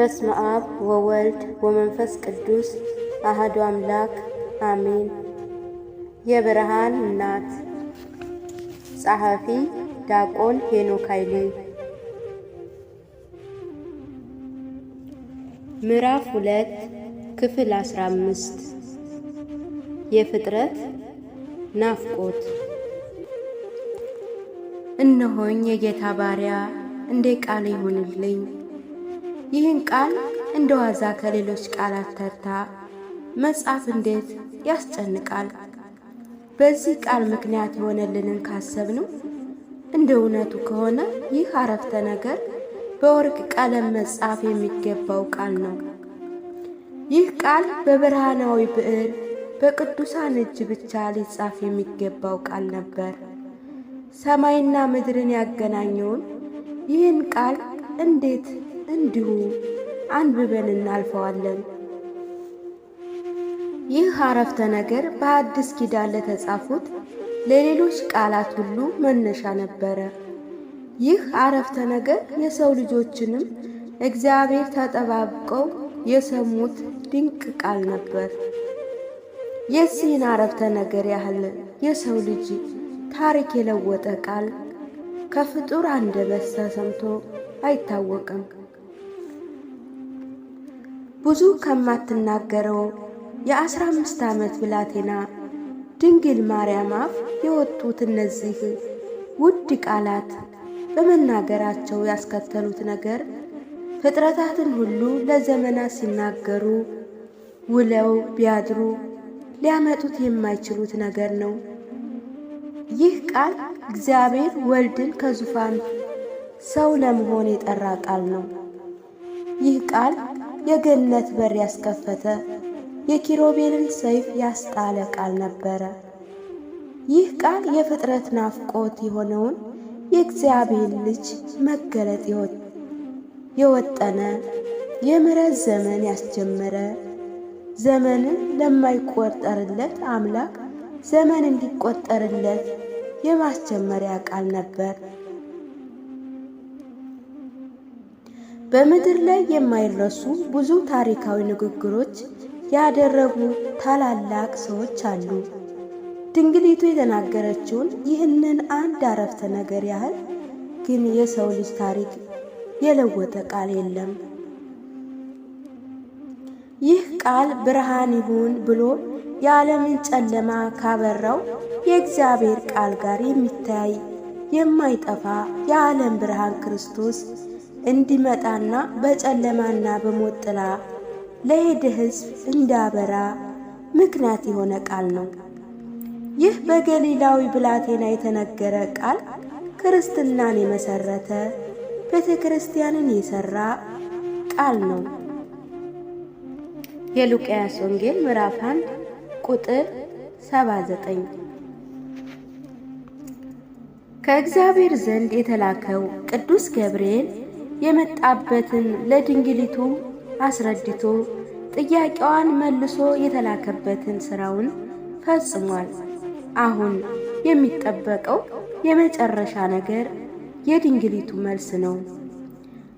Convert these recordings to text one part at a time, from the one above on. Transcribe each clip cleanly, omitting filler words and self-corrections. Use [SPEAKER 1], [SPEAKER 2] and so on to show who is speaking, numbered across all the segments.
[SPEAKER 1] በስመ አብ ወወልድ ወመንፈስ ቅዱስ አሐዱ አምላክ አሜን። የብርሃን እናት ጸሐፊ ዲያቆን ሄኖክ ኃይሌ። ምዕራፍ 2 ክፍል 15 የፍጥረት ናፍቆት። እነሆኝ የጌታ ባሪያ፣ እንደ ቃል ይሁንልኝ። ይህን ቃል እንደ ዋዛ ከሌሎች ቃላት ተርታ መጻፍ እንዴት ያስጨንቃል። በዚህ ቃል ምክንያት የሆነልንን ካሰብነው እንደ እውነቱ ከሆነ ይህ አረፍተ ነገር በወርቅ ቀለም መጻፍ የሚገባው ቃል ነው። ይህ ቃል በብርሃናዊ ብዕር በቅዱሳን እጅ ብቻ ሊጻፍ የሚገባው ቃል ነበር። ሰማይና ምድርን ያገናኘውን ይህን ቃል እንዴት እንዲሁ አንብበን እናልፈዋለን? ይህ አረፍተ ነገር በአዲስ ኪዳን ለተጻፉት ለሌሎች ቃላት ሁሉ መነሻ ነበረ። ይህ አረፍተ ነገር የሰው ልጆችንም እግዚአብሔር ተጠባብቀው የሰሙት ድንቅ ቃል ነበር። የዚህን አረፍተ ነገር ያህል የሰው ልጅ ታሪክ የለወጠ ቃል ከፍጡር አንደበት ተሰምቶ አይታወቅም። ብዙ ከማትናገረው የ15 ዓመት ብላቴና ድንግል ማርያም አፍ የወጡት እነዚህ ውድ ቃላት በመናገራቸው ያስከተሉት ነገር ፍጥረታትን ሁሉ ለዘመናት ሲናገሩ ውለው ቢያድሩ ሊያመጡት የማይችሉት ነገር ነው። ይህ ቃል እግዚአብሔር ወልድን ከዙፋን ሰው ለመሆን የጠራ ቃል ነው። ይህ ቃል የገነት በር ያስከፈተ የኪሩቤልን ሰይፍ ያስጣለ ቃል ነበረ። ይህ ቃል የፍጥረት ናፍቆት የሆነውን የእግዚአብሔር ልጅ መገለጥ የወጠነ የምሕረት ዘመን ያስጀመረ ዘመንን ለማይቆጠርለት አምላክ ዘመን እንዲቆጠርለት የማስጀመሪያ ቃል ነበር። በምድር ላይ የማይረሱ ብዙ ታሪካዊ ንግግሮች ያደረጉ ታላላቅ ሰዎች አሉ። ድንግሊቱ የተናገረችውን ይህንን አንድ አረፍተ ነገር ያህል ግን የሰው ልጅ ታሪክ የለወጠ ቃል የለም። ይህ ቃል ብርሃን ይሁን ብሎ የዓለምን ጨለማ ካበራው የእግዚአብሔር ቃል ጋር የሚታይ የማይጠፋ የዓለም ብርሃን ክርስቶስ እንዲመጣና በጨለማና በሞት ጥላ ለሄደ ሕዝብ እንዳበራ ምክንያት የሆነ ቃል ነው። ይህ በገሊላዊ ብላቴና የተነገረ ቃል ክርስትናን የመሰረተ ቤተ ክርስቲያንን የሰራ ቃል ነው። የሉቃስ ወንጌል ምዕራፍ 1 ቁጥር 79። ከእግዚአብሔር ዘንድ የተላከው ቅዱስ ገብርኤል የመጣበትን ለድንግሊቱ አስረድቶ ጥያቄዋን መልሶ የተላከበትን ሥራውን ፈጽሟል። አሁን የሚጠበቀው የመጨረሻ ነገር የድንግሊቱ መልስ ነው።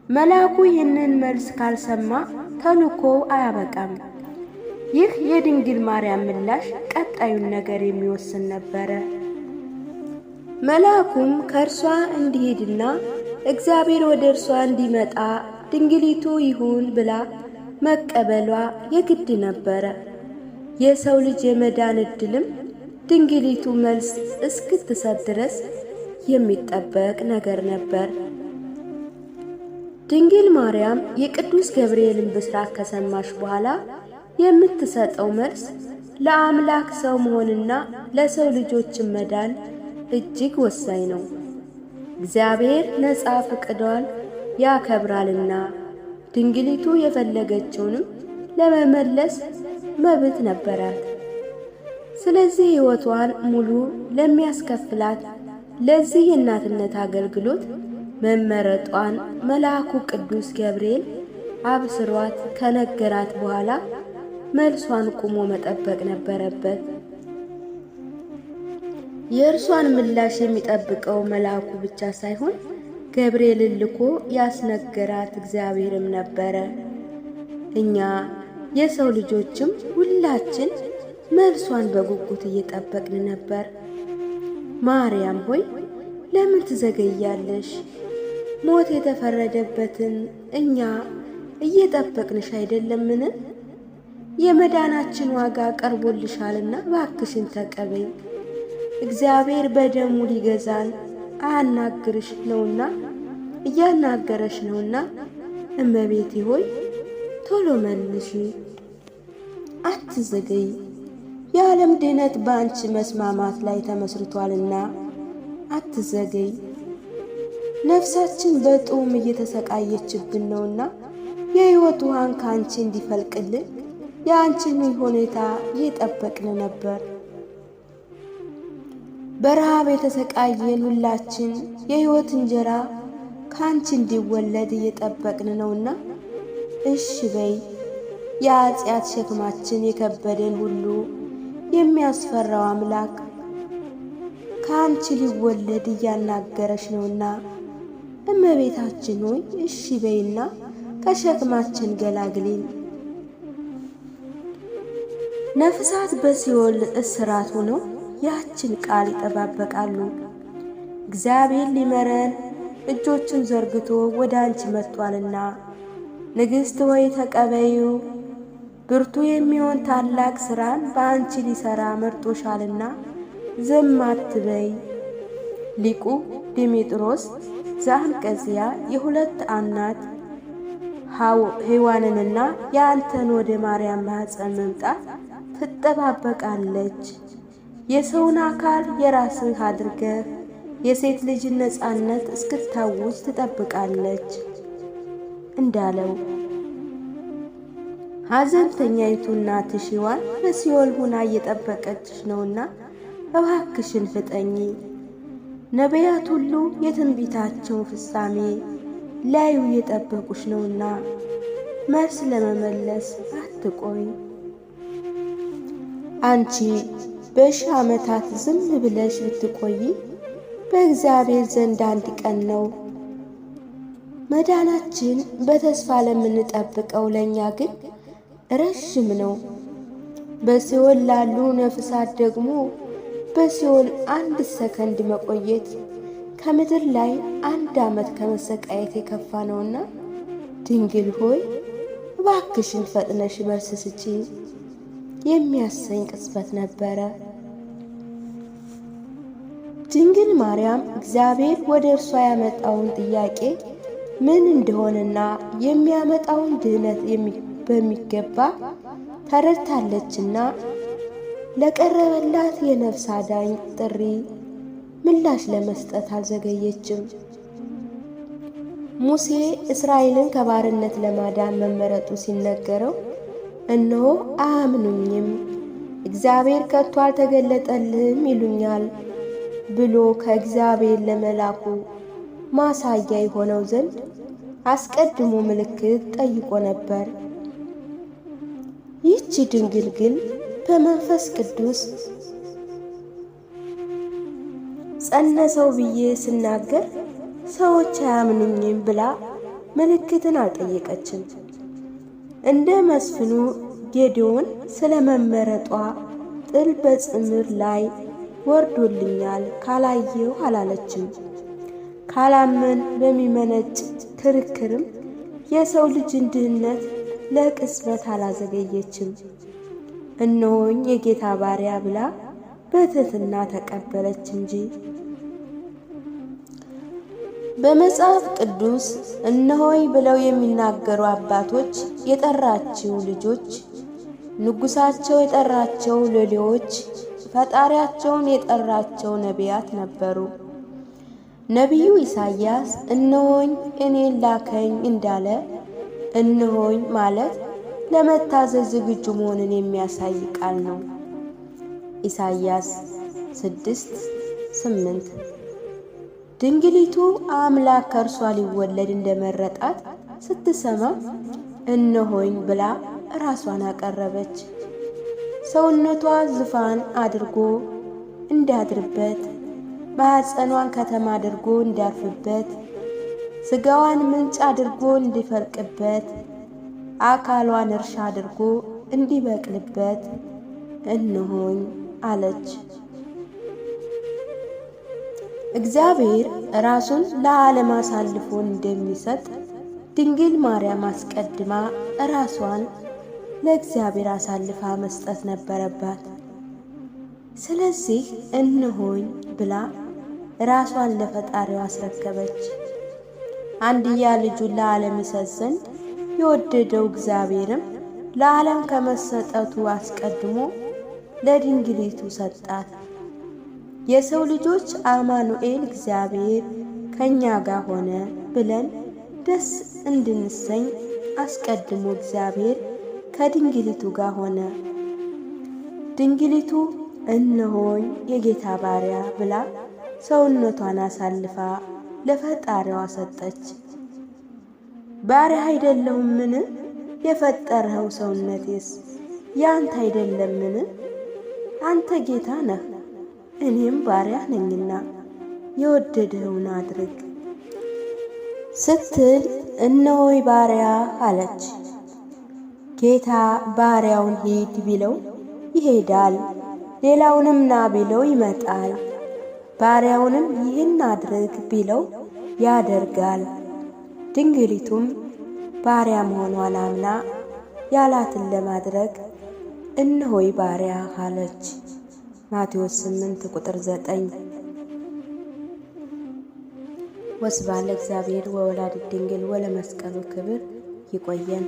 [SPEAKER 1] መልአኩ ይህንን መልስ ካልሰማ ተልእኮው አያበቃም። ይህ የድንግል ማርያም ምላሽ ቀጣዩን ነገር የሚወስን ነበረ። መልአኩም ከእርሷ እንዲሄድና እግዚአብሔር ወደ እርሷ እንዲመጣ ድንግሊቱ ይሁን ብላ መቀበሏ የግድ ነበረ። የሰው ልጅ የመዳን ዕድልም ድንግሊቱ መልስ እስክትሰጥ ድረስ የሚጠበቅ ነገር ነበር። ድንግል ማርያም የቅዱስ ገብርኤልን ብስራት ከሰማች በኋላ የምትሰጠው መልስ ለአምላክ ሰው መሆንና ለሰው ልጆችን መዳን እጅግ ወሳኝ ነው። እግዚአብሔር ነጻ ፈቃዷን ያከብራልና ድንግሊቱ የፈለገችውንም ለመመለስ መብት ነበራት። ስለዚህ ሕይወቷን ሙሉ ለሚያስከፍላት ለዚህ የእናትነት አገልግሎት መመረጧን መልአኩ ቅዱስ ገብርኤል አብስሯት ከነገራት በኋላ መልሷን ቆሞ መጠበቅ ነበረበት። የእርሷን ምላሽ የሚጠብቀው መልአኩ ብቻ ሳይሆን ገብርኤልን ልኮ ያስነገራት እግዚአብሔርም ነበረ። እኛ የሰው ልጆችም ሁላችን መልሷን በጉጉት እየጠበቅን ነበር። ማርያም ሆይ ለምን ትዘገያለሽ? ሞት የተፈረደበትን እኛ እየጠበቅንሽ አይደለምን? የመዳናችን ዋጋ ቀርቦልሻልና ባክሽን ተቀበይ። እግዚአብሔር በደሙ ሊገዛን እያናገረሽ ነውና እመቤቴ ሆይ ቶሎ መልሺ፣ አትዘገይ። የዓለም ድኅነት በአንቺ መስማማት ላይ ተመስርቷልና አትዘገይ። ነፍሳችን በጥም እየተሰቃየችብን ነውና የሕይወት ውሃን ከአንቺ እንዲፈልቅልን የአንቺን ሁኔታ እየጠበቅን ነበር። በረሃብ የተሰቃየን ሁላችን የሕይወት እንጀራ ከአንቺ እንዲወለድ እየጠበቅን ነውና እሺ በይ። የኃጢአት ሸክማችን የከበደን ሁሉ የሚያስፈራው አምላክ ከአንቺ ሊወለድ እያናገረሽ ነውና እመቤታችን ሆይ እሺ በይና ከሸክማችን ገላግሊን። ነፍሳት በሲኦል እስራት ሆነው ያችን ቃል ይጠባበቃሉ። እግዚአብሔር ሊመረን እጆቹን ዘርግቶ ወደ አንቺ መጥቷልና ንግሥት ሆይ ተቀበዩ። ብርቱ የሚሆን ታላቅ ሥራን በአንቺ ሊሠራ መርጦሻልና ዝም አትበይ። ሊቁ ዲሜጥሮስ ዘአንቀጽያ የሁለት እናት ሔዋንንና የአንተን ወደ ማርያም ማኅፀን መምጣት ትጠባበቃለች። የሰውን አካል የራስህ አድርገህ የሴት ልጅ ነጻነት እስክታውጅ ትጠብቃለች እንዳለው ሐዘንተኛይቱ እናትሽ ሔዋን በሲኦል ሆና እየጠበቀችሽ ነውና እባክሽን ፍጠኚ። ነቢያት ሁሉ የትንቢታቸው ፍጻሜ ላዩ እየጠበቁሽ ነውና መልስ ለመመለስ አትቆይ። አንቺ በሺህ ዓመታት ዝም ብለሽ ብትቆይ በእግዚአብሔር ዘንድ አንድ ቀን ነው። መዳናችን በተስፋ ለምንጠብቀው ለእኛ ግን ረዥም ነው። በሲኦል ላሉ ነፍሳት ደግሞ በሲኦል አንድ ሰከንድ መቆየት ከምድር ላይ 1 ዓመት ከመሰቃየት የከፋ ነውና ድንግል ሆይ እባክሽን ፈጥነሽ መልስ ስጪ የሚያሰኝ ቅጽበት ነበረ። ድንግል ማርያም እግዚአብሔር ወደ እርሷ ያመጣውን ጥያቄ ምን እንደሆነና የሚያመጣውን ድኅነት በሚገባ ተረድታለችና ለቀረበላት የነፍስ አዳኝ ጥሪ ምላሽ ለመስጠት አልዘገየችም። ሙሴ እስራኤልን ከባርነት ለማዳን መመረጡ ሲነገረው እነሆ አያምኑኝም፣ እግዚአብሔር ከቶ አልተገለጠልህም ይሉኛል ብሎ ከእግዚአብሔር ለመላኩ ማሳያ የሆነው ዘንድ አስቀድሞ ምልክት ጠይቆ ነበር። ይህች ድንግል ግን በመንፈስ ቅዱስ ጸነሰው ብዬ ስናገር ሰዎች አያምኑኝም ብላ ምልክትን አልጠየቀችም። እንደ መስፍኑ ጌዴዎን ስለ መመረጧ ጥል በጽምር ላይ ወርዶልኛል ካላየሁ አላለችም። ካላመን በሚመነጭ ክርክርም የሰው ልጅን ድህነት ለቅጽበት አላዘገየችም። እነሆኝ የጌታ ባሪያ ብላ በትሕትና ተቀበለች እንጂ። በመጽሐፍ ቅዱስ እነሆኝ ብለው የሚናገሩ አባቶች የጠራችው ልጆች፣ ንጉሣቸው የጠራቸው ሎሌዎች፣ ፈጣሪያቸውን የጠራቸው ነቢያት ነበሩ። ነቢዩ ኢሳይያስ እነሆኝ እኔን ላከኝ እንዳለ እነሆኝ ማለት ለመታዘዝ ዝግጁ መሆንን የሚያሳይ ቃል ነው። ኢሳይያስ 6:8 ድንግሊቱ አምላክ ከእርሷ ሊወለድ እንደመረጣት ስትሰማ እነሆኝ ብላ ራሷን አቀረበች። ሰውነቷ ዙፋን አድርጎ እንዲያድርበት፣ ማኅፀኗን ከተማ አድርጎ እንዲያርፍበት፣ ሥጋዋን ምንጭ አድርጎ እንዲፈልቅበት፣ አካሏን እርሻ አድርጎ እንዲበቅልበት እንሆኝ አለች። እግዚአብሔር ራሱን ለዓለም አሳልፎ እንደሚሰጥ ድንግል ማርያም አስቀድማ ራሷን ለእግዚአብሔር አሳልፋ መስጠት ነበረባት። ስለዚህ እንሆኝ ብላ ራሷን ለፈጣሪው አስረከበች። አንድያ ልጁን ለዓለም ይሰጥ ዘንድ የወደደው እግዚአብሔርም ለዓለም ከመሰጠቱ አስቀድሞ ለድንግሊቱ ሰጣት። የሰው ልጆች አማኑኤል እግዚአብሔር ከኛ ጋር ሆነ ብለን ደስ እንድንሰኝ አስቀድሞ እግዚአብሔር ከድንግሊቱ ጋር ሆነ። ድንግሊቱ እነሆኝ የጌታ ባሪያ ብላ ሰውነቷን አሳልፋ ለፈጣሪዋ ሰጠች። ባሪያ አይደለሁምን? የፈጠርኸው ሰውነቴስ ያንተ አይደለምን? አንተ ጌታ ነህ፣ እኔም ባሪያ ነኝና የወደድኸውን አድርግ ስትል እነሆይ ባሪያ አለች። ጌታ ባሪያውን ሂድ ቢለው ይሄዳል፣ ሌላውንም ና ቢለው ይመጣል፣ ባሪያውንም ይህን አድርግ ቢለው ያደርጋል። ድንግሊቱም ባሪያ መሆኗን አምና ያላትን ለማድረግ እነሆይ ባሪያ አለች። ማቴዎስ 8 ቁጥር 9። ወስብሐት ለእግዚአብሔር ወወላዲቱ ድንግል ወለመስቀሉ ክብር። ይቆየን።